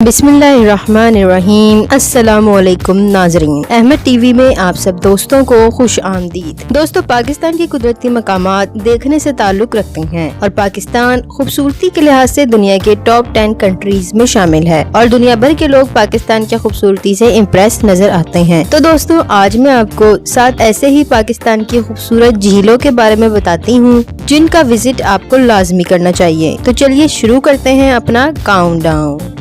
बिस्मिल्लाहिर्रहमानिर्रहीम। अस्सलामु अलैकुम नाज़रीन, अहमद टीवी में आप सब दोस्तों को खुश आमदीद। दोस्तों, पाकिस्तान के कुदरती मकामात देखने से ताल्लुक रखते हैं और पाकिस्तान खूबसूरती के लिहाज से दुनिया के टॉप 10 कंट्रीज में शामिल है और दुनिया भर के लोग पाकिस्तान की खूबसूरती से इम्प्रेस नजर आते हैं। तो दोस्तों, आज मैं आपको 7 ऐसे ही पाकिस्तान की खूबसूरत झीलों के बारे में बताती हूँ जिनका विजिट आपको लाजमी करना चाहिए। तो चलिए शुरू करते हैं अपना काउंटडाउन।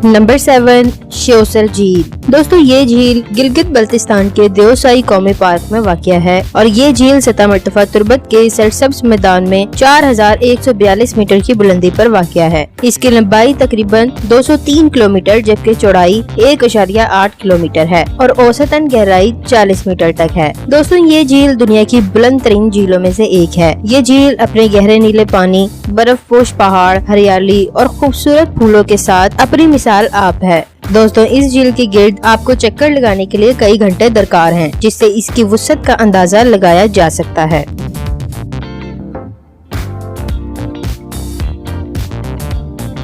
नंबर 7, श्योसर झील। दोस्तों, ये झील गिलगित बल्तिस्तान के देओसाई कौमी पार्क में वाक़िया है और ये झील सतह मर्तफा तुर्बत के सरसब्ज मैदान में 4142 मीटर की बुलंदी पर वाक़िया है। इसकी लंबाई तकरीबन 203 किलोमीटर जबकि चौड़ाई 1.8 किलोमीटर है और औसतन गहराई 40 मीटर तक है। दोस्तों, ये झील दुनिया की बुलंद तरीन झीलों में से एक है। ये झील अपने गहरे नीले पानी, बर्फ पोश पहाड़, हरियाली और खूबसूरत फूलों के साथ अपनी मिसाल आप है। दोस्तों, इस झील के गिर्द आपको चक्कर लगाने के लिए कई घंटे दरकार हैं, जिससे इसकी वुसअत का अंदाजा लगाया जा सकता है।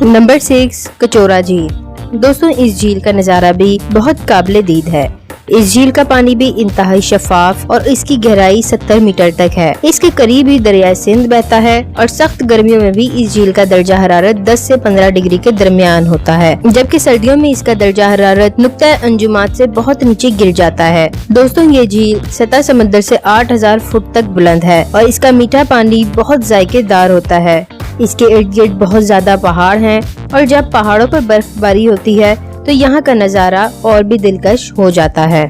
नंबर 6, कचोरा झील। दोस्तों, इस झील का नजारा भी बहुत काबिले दीद है। इस झील का पानी भी इंतहाई शफाफ और इसकी गहराई 70 मीटर तक है। इसके करीब ही दरिया सिंध बहता है और सख्त गर्मियों में भी इस झील का दर्जा हरारत 10 से 15 डिग्री के दरमियान होता है, जबकि सर्दियों में इसका दर्जा हरारत नुक्ता अंजुमात से बहुत नीचे गिर जाता है। दोस्तों, ये झील सतह समंदर से 8000 फुट तक बुलंद है और इसका मीठा पानी बहुत जायकेदार होता है। इसके इर्द गिर्द बहुत ज्यादा पहाड़ हैं और जब पहाड़ों पर बर्फबारी होती है तो यहाँ का नजारा और भी दिलकश हो जाता है।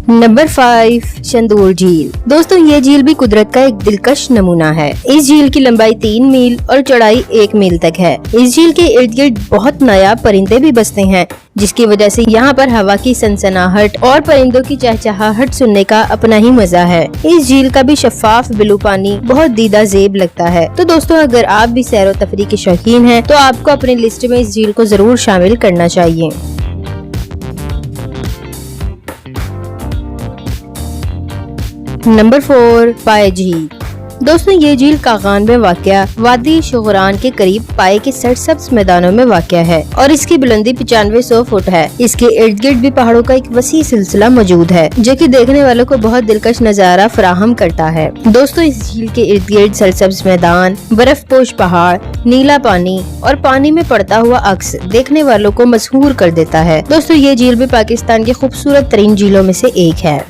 नंबर 5, शंदूर झील। दोस्तों, ये झील भी कुदरत का एक दिलकश नमूना है। इस झील की लंबाई 3 मील और चौड़ाई 1 मील तक है। इस झील के इर्द गिर्द बहुत नायाब परिंदे भी बसते हैं, जिसकी वजह से यहाँ पर हवा की सनसनाहट और परिंदों की चहचहाहट सुनने का अपना ही मजा है। इस झील का भी शफाफ ब्लू पानी बहुत दीदा जेब लगता है। तो दोस्तों, अगर आप भी सैर व तफरीह के शौकीन हैं, तो आपको अपनी लिस्ट में इस झील को जरूर शामिल करना चाहिए। नंबर 4, पाए झील। दोस्तों, ये झील कागान में वाक़िया वादी शुगरान के करीब पाए के सरसब्ज मैदानों में वाक़िया है और इसकी बुलंदी 9500 फुट है। इसके इर्द गिर्द भी पहाड़ों का एक वसी सिलसिला मौजूद है, जो कि देखने वालों को बहुत दिलकश नजारा फराहम करता है। दोस्तों, इस झील के इर्द गिर्द सरसब्ज मैदान, बर्फ पोश पहाड़, नीला पानी और पानी में पड़ता हुआ अक्स देखने वालों को मशहूर कर देता है। दोस्तों, ये झील भी पाकिस्तान की खूबसूरत तरीन झीलों में से एक है।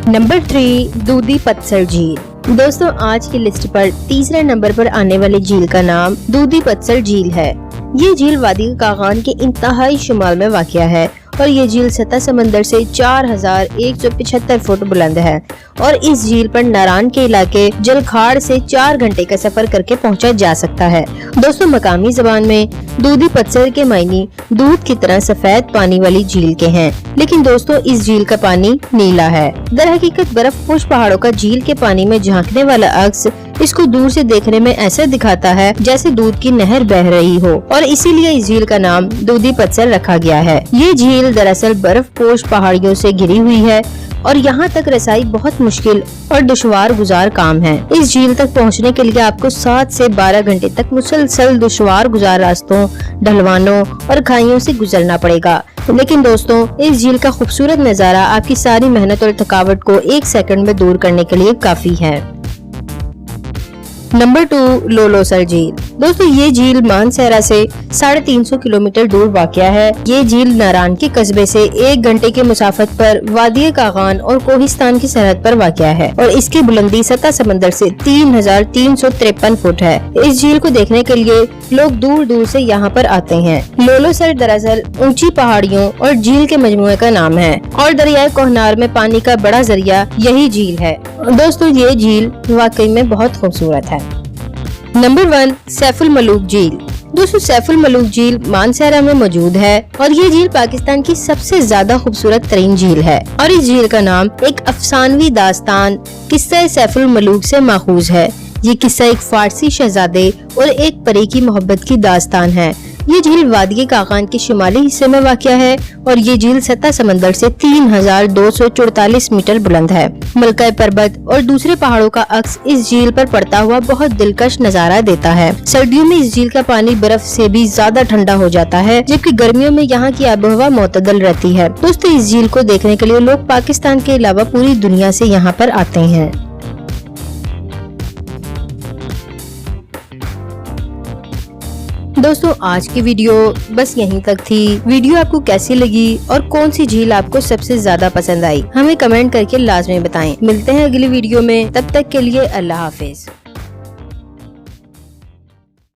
नंबर 3, दूधी पत्थर झील। दोस्तों, आज की लिस्ट पर तीसरे नंबर पर आने वाली झील का नाम दूधी पत्थर झील है। ये झील वादी कागान के इंतहाई शुमाल में वाक़िया है और ये झील सतह समंदर से 4175 फुट बुलंद है और इस झील पर नारान के इलाके जलखाड़ से 4 घंटे का सफर करके पहुंचा जा सकता है। दोस्तों, मकामी जबान में दूधी पत्थर के मायने दूध की तरह सफेद पानी वाली झील के हैं, लेकिन दोस्तों, इस झील का पानी नीला है। दरहकीकत बर्फ पोश पहाड़ों का झील के पानी में झांकने वाला अक्स इसको दूर से देखने में ऐसा दिखाता है जैसे दूध की नहर बह रही हो और इसीलिए इस झील का नाम दूधी पत्थर रखा गया है। ये झील दरअसल बर्फ पोश पहाड़ियों से घिरी हुई है और यहाँ तक रसाई बहुत मुश्किल और दुश्वार गुजार काम है। इस झील तक पहुँचने के लिए आपको 7 से 12 घंटे तक मुसलसल दुश्वार गुजार रास्तों, ढलवानों और खाइयों से गुजरना पड़ेगा, लेकिन दोस्तों, इस झील का खूबसूरत नजारा आपकी सारी मेहनत और थकावट को 1 सेकंड में दूर करने के लिए काफी है। नंबर 2, लोलोसर झील। दोस्तों, ये झील मानसहरा से 350 किलोमीटर दूर वाक़िया है। ये झील नारान के कस्बे से 1 घंटे के मुसाफत पर वादी कागान और कोहिस्तान की सरहद पर वाक़िया है और इसकी बुलंदी सतह समंदर से 3353 फुट है। इस झील को देखने के लिए लोग दूर दूर से यहाँ पर आते हैं। लोलोसर दरअसल ऊंची पहाड़ियों और झील के मजमुए का नाम है और दरियाए कोहनार में पानी का बड़ा जरिया यही झील है। दोस्तों, ये झील वाकई में बहुत खूबसूरत है। नंबर 1, सैफुल मलूक झील। दोस्तों, सैफुल मलूक झील मानसहरा में मौजूद है और ये झील पाकिस्तान की सबसे ज्यादा खूबसूरत तरीन झील है और इस झील का नाम एक अफसानवी दास्तान किस्सा सैफुल मलूक से माखूज है। ये किस्सा एक फारसी शहजादे और एक परी की मोहब्बत की दास्तान है। ये झील वादी कागान के शुमाली हिस्से में वाक़या है और ये झील सतह समंदर से 3244 मीटर बुलंद है। मलका पर्वत और दूसरे पहाड़ों का अक्स इस झील पर पड़ता हुआ बहुत दिलकश नजारा देता है। सर्दियों में इस झील का पानी बर्फ से भी ज्यादा ठंडा हो जाता है, जबकि गर्मियों में यहाँ की आबोहवा मोतदल रहती है। दोस्तों, इस झील को देखने के लिए लोग पाकिस्तान के अलावा पूरी दुनिया से यहाँ पर आते हैं। दोस्तों, आज की वीडियो बस यहीं तक थी। वीडियो आपको कैसी लगी और कौन सी झील आपको सबसे ज्यादा पसंद आई, हमें कमेंट करके लाजमी बताएं। मिलते हैं अगली वीडियो में, तब तक के लिए अल्लाह हाफिज।